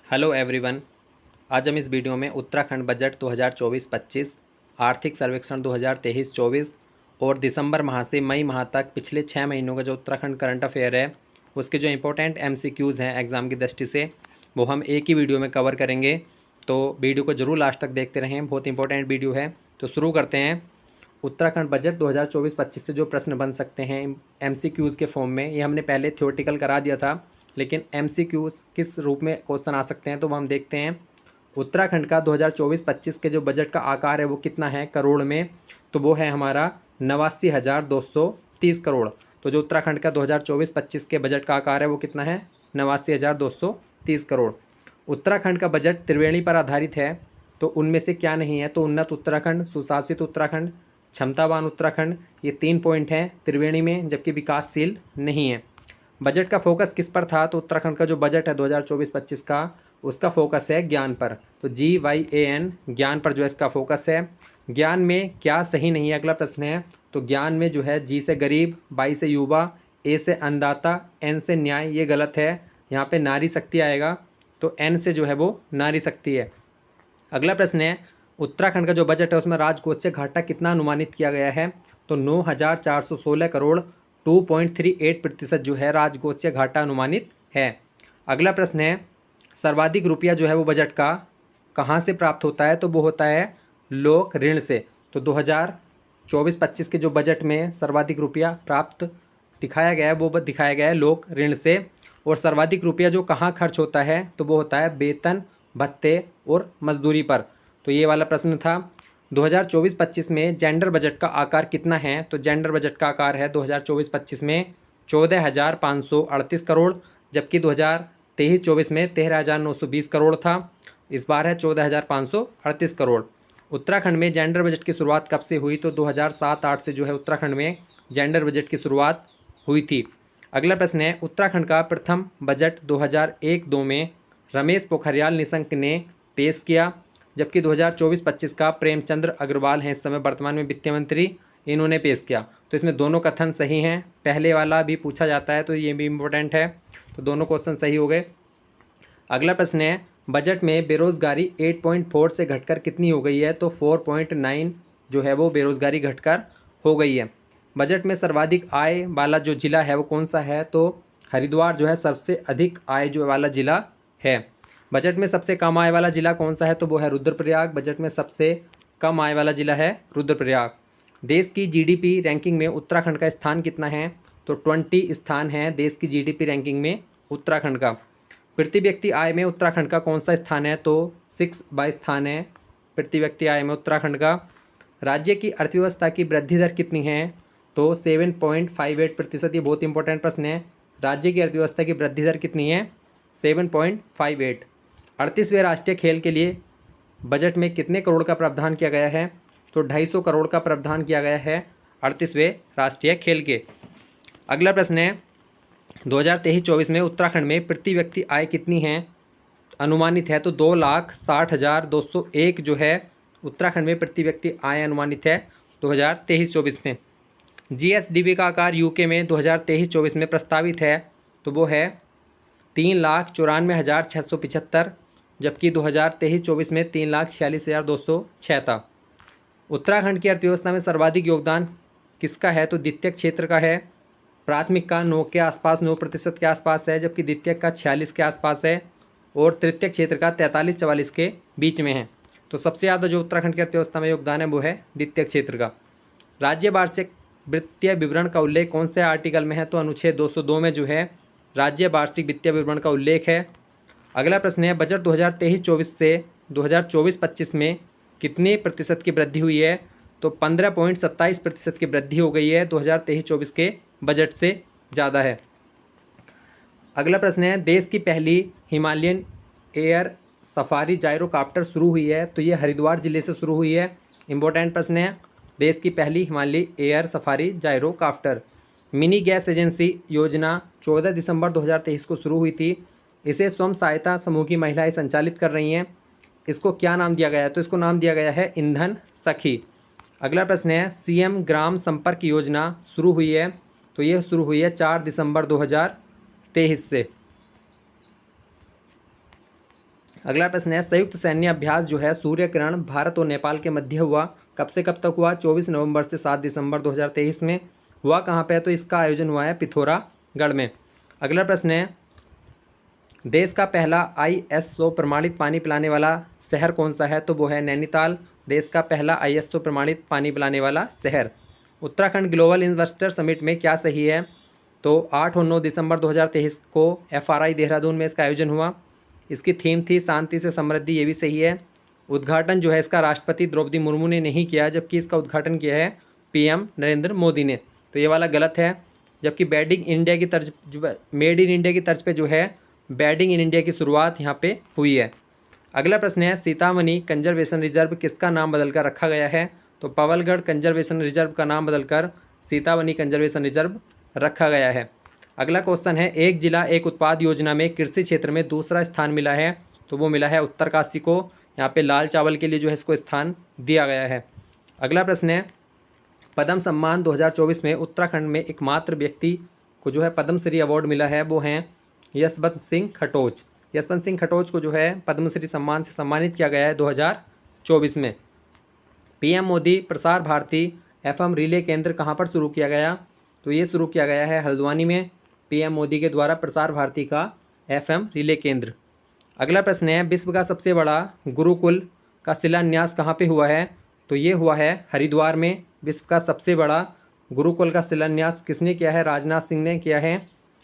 Hello everyone. आज हम इस वीडियो में उत्तराखंड बजट 2024-25, आर्थिक सर्वेक्षण 2023-24 और दिसंबर माह से मई माह तक पिछले 6 महीनों का जो उत्तराखंड करंट अफेयर है उसके जो इंपॉर्टेंट एमसीक्यूज़ हैं एग्ज़ाम की दृष्टि से वो हम एक ही वीडियो में कवर करेंगे। तो वीडियो को ज़रूर लास्ट तक देखते रहें, बहुत इंपॉर्टेंट वीडियो है। तो शुरू करते हैं। उत्तराखंड बजट 2024-25 से जो प्रश्न बन सकते हैं एमसीक्यूज़ के फॉर्म में, ये हमने पहले थ्योरेटिकल करा दिया था, लेकिन एमसीक्यूज़ किस रूप में क्वेश्चन आ सकते हैं तो वो हम देखते हैं। उत्तराखंड का 2024-25 के जो बजट का आकार है वो कितना है करोड़ में, तो वो है हमारा 89,230 करोड़। तो जो उत्तराखंड का 2024-25 के बजट का आकार है वो कितना है, 89,230 करोड़। उत्तराखंड का बजट त्रिवेणी पर आधारित है, तो उनमें से क्या नहीं है, तो उन्नत उत्तराखंड, सुशासित उत्तराखंड, क्षमतावान उत्तराखंड, ये 3 पॉइंट हैं त्रिवेणी में, जबकि विकासशील नहीं है। बजट का फोकस किस पर था, तो उत्तराखंड का जो बजट है 2024-25 का, उसका फोकस है ज्ञान पर। तो GYAN, ज्ञान पर जो है इसका फोकस है। ज्ञान में क्या सही नहीं है, अगला प्रश्न है। तो ज्ञान में जो है G से गरीब, Y से युवा, A से अन्नदाता, N से न्याय, ये गलत है। यहाँ पे नारी शक्ति आएगा, तो N से जो है वो नारी शक्ति है। अगला प्रश्न है, उत्तराखंड का जो बजट है उसमें राजकोषीय घाटा कितना अनुमानित किया गया है, तो 9,416 करोड़, 2.38% जो है राजकोषीय घाटा अनुमानित है। अगला प्रश्न है, सर्वाधिक रुपया जो है वो बजट का कहाँ से प्राप्त होता है, तो वो होता है लोक ऋण से। तो 2024-25 के जो बजट में सर्वाधिक रुपया प्राप्त दिखाया गया है वो दिखाया गया है लोक ऋण से। और सर्वाधिक रुपया जो कहाँ खर्च होता है, तो वो होता है वेतन, भत्ते और मजदूरी पर। तो ये वाला प्रश्न था। 2024-25 में जेंडर बजट का आकार कितना है, तो जेंडर बजट का आकार है 2024-25 में 14,538 करोड़, जबकि 2023-24 में 13,920 करोड़ था। इस बार है 14,538 करोड़। उत्तराखंड में जेंडर बजट की शुरुआत कब से हुई, तो 2007-8 से जो है उत्तराखंड में जेंडर बजट की शुरुआत हुई थी। अगला प्रश्न है, उत्तराखंड का प्रथम बजट 2001-2 में रमेश पोखरियाल निशंक ने पेश किया, जबकि 2024-25 का प्रेमचंद्र अग्रवाल हैं इस समय वर्तमान में वित्त मंत्री, इन्होंने पेश किया। तो इसमें दोनों कथन सही हैं। पहले वाला भी पूछा जाता है तो ये भी इम्पोर्टेंट है, तो दोनों क्वेश्चन सही हो गए। अगला प्रश्न है, बजट में बेरोजगारी 8.4 से घटकर कितनी हो गई है, तो 4.9 जो है वो बेरोजगारी घटकर हो गई है। बजट में सर्वाधिक आय वाला जो जिला है वो कौन सा है, तो हरिद्वार जो है सबसे अधिक आय जो वाला जिला है। बजट में सबसे कम आय वाला जिला कौन सा है, तो वो है रुद्रप्रयाग। बजट में सबसे कम आय वाला जिला है रुद्रप्रयाग। देश की जीडीपी रैंकिंग में उत्तराखंड का स्थान कितना है, तो 20 स्थान है देश की जीडीपी रैंकिंग में उत्तराखंड का। प्रति व्यक्ति आय में उत्तराखंड का कौन सा स्थान है, तो 6 स्थान है प्रति व्यक्ति आय में उत्तराखंड का। राज्य की अर्थव्यवस्था की वृद्धि दर कितनी है, तो 7.58%। ये बहुत इंपॉर्टेंट प्रश्न है। राज्य की अर्थव्यवस्था की वृद्धि दर कितनी है, 7.58। 38वें राष्ट्रीय खेल के लिए बजट में कितने करोड़ का प्रावधान किया गया है, तो 250 करोड़ का प्रावधान किया गया है 38वें राष्ट्रीय खेल के। अगला प्रश्न है, 2023-24 में उत्तराखंड में प्रति व्यक्ति आय कितनी है अनुमानित है, तो 2,60,201 जो है उत्तराखंड में प्रति व्यक्ति आय अनुमानित है 2023-24 में। जीएसडीपी का आकार यूके में 2023-24 में प्रस्तावित है, तो वो है 3,94,675, जबकि 2023-24 में 3,46,206 था। उत्तराखंड की अर्थव्यवस्था में सर्वाधिक योगदान किसका है, तो द्वितीयक क्षेत्र का है। प्राथमिक का 9 के आसपास, 9% के आसपास है, जबकि द्वितीयक का 46 के आसपास है, और तृतीयक क्षेत्र का 43-44 के बीच में है। तो सबसे ज़्यादा जो उत्तराखंड की अर्थव्यवस्था में योगदान है वो है द्वितीयक क्षेत्र का। राज्य वार्षिक वित्तीय विवरण का उल्लेख कौन से आर्टिकल में है, तो अनुच्छेद 202 में जो है राज्य वार्षिक वित्तीय विवरण का उल्लेख है। अगला प्रश्न है, बजट 2023-24 से 2024-25 में कितने प्रतिशत की वृद्धि हुई है, तो 15.27% की वृद्धि हो गई है 2023-24 के बजट से ज़्यादा है। अगला प्रश्न है, देश की पहली हिमालयन एयर सफारी जायरोकाप्टर शुरू हुई है, तो ये हरिद्वार जिले से शुरू हुई है। इंपॉर्टेंट प्रश्न है, देश की पहली हिमालयी air safari gyrocopter. Mini gas agency योजना 14 दिसंबर 2023 को शुरू हुई थी। इसे स्वयं सहायता समूह की महिलाएं संचालित कर रही हैं। इसको क्या नाम दिया गया है, तो इसको नाम दिया गया है ईंधन सखी। अगला प्रश्न है, सीएम ग्राम संपर्क योजना शुरू हुई है, तो ये शुरू हुई है 4 दिसंबर 2023 से। अगला प्रश्न है संयुक्त सैन्य अभ्यास जो है सूर्य किरण भारत और नेपाल के मध्य हुआ, कब से कब तक हुआ? 24 नवंबर से 7 दिसंबर 2023 में। हुआ कहाँ पे है? तो इसका आयोजन हुआ है पिथौरागढ़ में। अगला प्रश्न है देश का पहला ISO प्रमाणित पानी पिलाने वाला शहर कौन सा है? तो वो है नैनीताल, देश का पहला ISO प्रमाणित पानी पिलाने वाला शहर। उत्तराखंड ग्लोबल इन्वेस्टर समिट में क्या सही है? तो 8 और 9 दिसंबर 2023 को FRI देहरादून में इसका आयोजन हुआ। इसकी थीम थी शांति से समृद्धि, ये भी सही है। उद्घाटन जो है इसका राष्ट्रपति द्रौपदी मुर्मू ने नहीं किया, जबकि इसका उद्घाटन किया है PM नरेंद्र मोदी ने, तो ये वाला गलत है। जबकि मेड इन इंडिया की तर्ज पे जो है बैडिंग इन इंडिया की शुरुआत यहाँ पे हुई है। अगला प्रश्न है सीतामढ़ी कंजर्वेशन रिजर्व किसका नाम बदलकर रखा गया है? तो पवलगढ़ कंजर्वेशन रिजर्व का नाम बदलकर सीतामढ़ी कंजर्वेशन रिजर्व रखा गया है। अगला क्वेश्चन है एक जिला एक उत्पाद योजना में कृषि क्षेत्र में दूसरा स्थान मिला है, तो वो मिला है उत्तरकाशी को। यहाँ पे लाल चावल के लिए जो है इसको स्थान दिया गया है। अगला प्रश्न है पद्म सम्मान 2024 में उत्तराखंड में एकमात्र व्यक्ति को जो है पद्मश्री अवार्ड मिला है, वो हैं यशवंत सिंह खटोच। यशवंत सिंह खटोच को जो है पद्मश्री सम्मान से सम्मानित किया गया है 2024 में। PM Modi Prasar Bharati FM relay केंद्र कहाँ पर शुरू किया गया? तो ये शुरू किया गया है हल्द्वानी में, PM मोदी के द्वारा प्रसार भारती का FM रिले केंद्र। अगला प्रश्न है विश्व का सबसे बड़ा गुरुकुल का शिलान्यास कहाँ पे हुआ है? तो ये हुआ है हरिद्वार में। विश्व का सबसे बड़ा गुरुकुल का शिलान्यास किसने किया है? राजनाथ सिंह ने किया है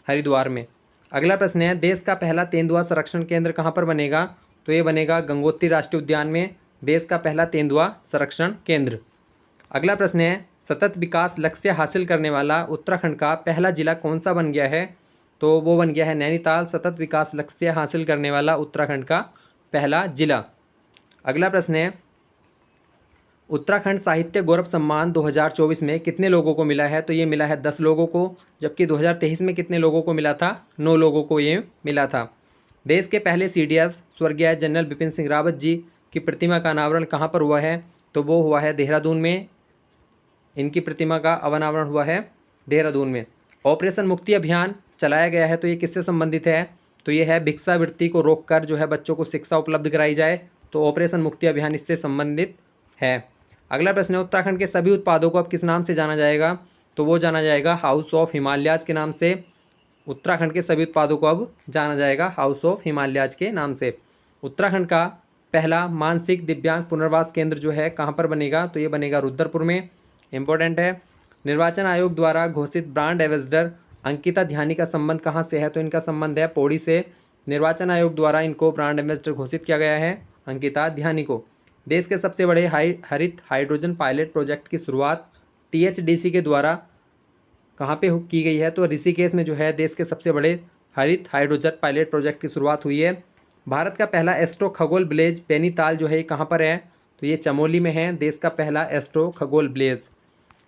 हरिद्वार में। अगला प्रश्न है देश का पहला तेंदुआ संरक्षण केंद्र कहाँ पर बनेगा? तो ये बनेगा गंगोत्री राष्ट्रीय उद्यान में, देश का पहला तेंदुआ संरक्षण केंद्र। अगला प्रश्न है सतत विकास लक्ष्य हासिल करने वाला उत्तराखंड का पहला जिला कौन सा बन गया है? तो वो बन गया है नैनीताल, सतत विकास लक्ष्य हासिल करने वाला उत्तराखंड का पहला जिला। अगला प्रश्न है उत्तराखंड साहित्य गौरव सम्मान 2024 में कितने लोगों को मिला है? तो ये मिला है 10 लोगों को, जबकि 2023 में कितने लोगों को मिला था? 9 लोगों को ये मिला था। देश के पहले CDS स्वर्गीय जनरल बिपिन सिंह रावत जी की प्रतिमा का अनावरण कहाँ पर हुआ है? तो वो हुआ है देहरादून में। इनकी प्रतिमा का अनावरण हुआ है देहरादून में। ऑपरेशन मुक्ति अभियान चलाया गया है, तो ये किससे संबंधित है? तो ये है भिक्षावृत्ति को रोककर जो है बच्चों को शिक्षा उपलब्ध कराई जाए, तो ऑपरेशन मुक्ति अभियान इससे संबंधित है। अगला प्रश्न है उत्तराखंड के सभी उत्पादों को अब किस नाम से जाना जाएगा? तो वो जाना जाएगा हाउस ऑफ हिमालयाज के नाम से। उत्तराखंड के सभी उत्पादों को अब जाना जाएगा हाउस ऑफ हिमालयाज के नाम से। उत्तराखंड का पहला मानसिक दिव्यांग पुनर्वास केंद्र जो है कहाँ पर बनेगा? तो ये बनेगा रुद्रपुर में। इंपॉर्टेंट है। निर्वाचन आयोग द्वारा घोषित ब्रांड एम्बेसडर अंकिता ध्यानी का संबंध कहाँ से है? तो इनका संबंध है पौड़ी से। निर्वाचन आयोग द्वारा इनको ब्रांड एम्बेसडर घोषित किया गया है अंकिता ध्यानी को। देश के सबसे बड़े हरित हाइड्रोजन पायलट प्रोजेक्ट की शुरुआत THDC के द्वारा कहाँ पे की गई है? तो ऋषिकेश में जो है देश के सबसे बड़े हरित हाइड्रोजन पायलट प्रोजेक्ट की शुरुआत हुई है। भारत का पहला एस्ट्रो खगोल ब्लेज बेनीताल जो है कहाँ पर है? तो ये चमोली में है। देश का पहला एस्ट्रो खगोल ब्लेज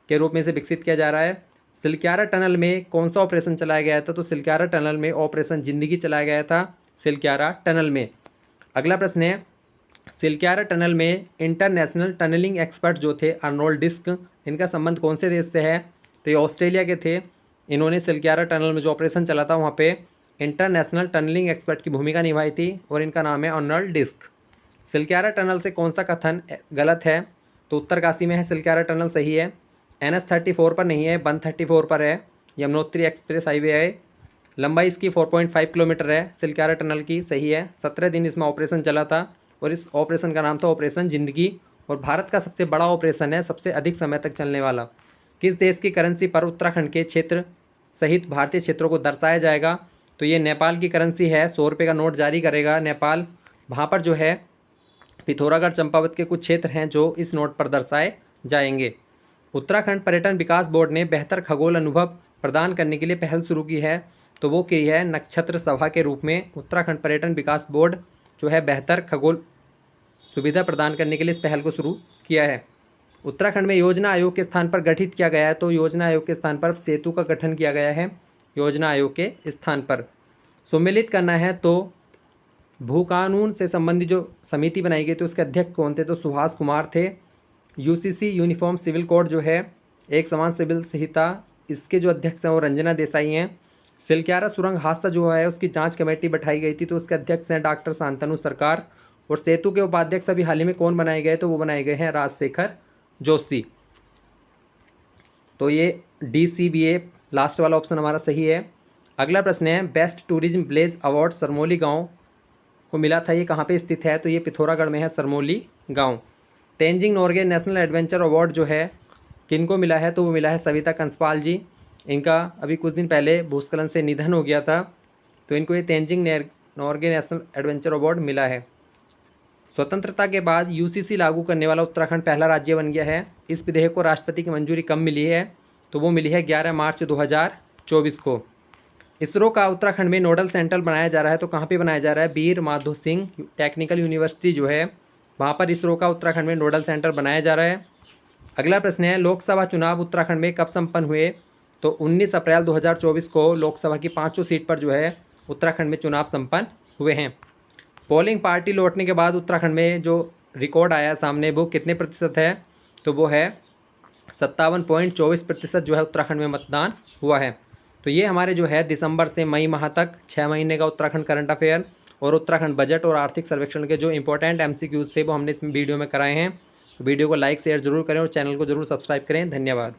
के रूप में इसे विकसित किया जा रहा है। सिलक्यारा टनल में कौन सा ऑपरेशन चलाया गया था? तो सिलक्यारा टनल में ऑपरेशन जिंदगी चलाया गया था सिलक्यारा टनल में। अगला प्रश्न है सिलक्यारा टनल में इंटरनेशनल टनलिंग एक्सपर्ट जो थे अर्नोल्ड डिस्क, इनका संबंध कौन से देश से है? तो ये ऑस्ट्रेलिया के थे। इन्होंने सिलक्यारा टनल में जो ऑपरेशन चला था वहाँ पे इंटरनेशनल टनलिंग एक्सपर्ट की भूमिका निभाई थी, और इनका नाम है अर्नोल्ड डिस्क। सिलक्यारा टनल से कौन सा कथन गलत है? तो उत्तरकाशी में है सिलक्यारा टनल, सही है। NH 34 पर नहीं है, 134 पर है। यमुनोत्री एक्सप्रेस हाईवे है। लंबाई इसकी 4.5 किलोमीटर है सिलक्यारा टनल की, सही है। 17 दिन इसमें ऑपरेशन चला था, और इस ऑपरेशन का नाम था ऑपरेशन जिंदगी, और भारत का सबसे बड़ा ऑपरेशन है, सबसे अधिक समय तक चलने वाला। किस देश की करेंसी पर उत्तराखंड के क्षेत्र सहित भारतीय क्षेत्रों को दर्शाया जाएगा? तो ये नेपाल की करेंसी है। 100 रुपये का नोट जारी करेगा नेपाल। वहाँ पर जो है पिथौरागढ़ चंपावत के कुछ क्षेत्र हैं जो इस नोट पर दर्शाए जाएंगे। उत्तराखंड पर्यटन विकास बोर्ड ने बेहतर खगोल अनुभव प्रदान करने के लिए पहल शुरू की है, तो वो की है नक्षत्र सभा के रूप में। उत्तराखंड पर्यटन विकास बोर्ड जो है बेहतर खगोल सुविधा प्रदान करने के लिए इस पहल को शुरू किया है। उत्तराखंड में योजना आयोग के स्थान पर गठित किया गया है, तो योजना आयोग के स्थान पर सेतु का गठन किया गया है योजना आयोग के स्थान पर। सम्मिलित करना है तो भू कानून से संबंधित जो समिति बनाई गई थी उसके अध्यक्ष कौन थे? तो सुभाष कुमार थे। UCC यूनिफॉर्म सिविल कोड जो है एक समान सिविल संहिता, इसके जो अध्यक्ष हैं वो रंजना देसाई हैं। सिलक्यारा सुरंग हादसा जो है उसकी जांच कमेटी बैठाई गई थी, तो उसके अध्यक्ष हैं डॉक्टर शांतनु सरकार। और सेतु के उपाध्यक्ष अभी हाल ही में कौन बनाए गए, तो वो बनाए गए हैं राजशेखर जोशी। तो ये DCBA लास्ट वाला ऑप्शन हमारा सही है। अगला प्रश्न है, best tourism village award Sarmoli गांव को मिला था, ये कहाँ पे स्थित है, तो ये पिथौरागढ़ में है सरमोली गांव। Tenzing Norgay national adventure award जो है किनको मिला है, तो वो मिला है सविता कंसपाल जी। इनका अभी कुछ दिन पहले भूस्खलन से निधन हो गया था, तो इनको ये Tenzing Norgay national adventure award मिला है। स्वतंत्रता के बाद UCC लागू करने वाला उत्तराखंड पहला राज्य बन गया है। इस विधेयक को राष्ट्रपति की मंजूरी कब मिली है, तो वो मिली है 11 मार्च 2024 को। इसरो का उत्तराखंड में नोडल सेंटर बनाया जा रहा है, तो कहाँ पे बनाया जा रहा है, वीर माधो सिंह टेक्निकल यूनिवर्सिटी जो है वहाँ पर इसरो का उत्तराखंड में नोडल सेंटर बनाया जा रहा है। अगला प्रश्न है, लोकसभा चुनाव उत्तराखंड में कब संपन्न हुए, तो 19 अप्रैल 2024 को लोकसभा की 5 सीट पर जो है उत्तराखंड में चुनाव संपन्न हुए हैं। पोलिंग पार्टी लौटने के बाद उत्तराखंड में जो रिकॉर्ड आया सामने वो कितने प्रतिशत है, तो वो है 57.24% जो है उत्तराखंड में मतदान हुआ है। तो ये हमारे जो है दिसंबर से मई माह तक 6 महीने का उत्तराखंड करंट अफेयर और उत्तराखंड बजट और आर्थिक सर्वेक्षण के जो इंपॉर्टेंट MCQs थे वो हमने इस वीडियो में कराए हैं। तो वीडियो को लाइक शेयर जरूर करें और चैनल को जरूर सब्सक्राइब करें। धन्यवाद।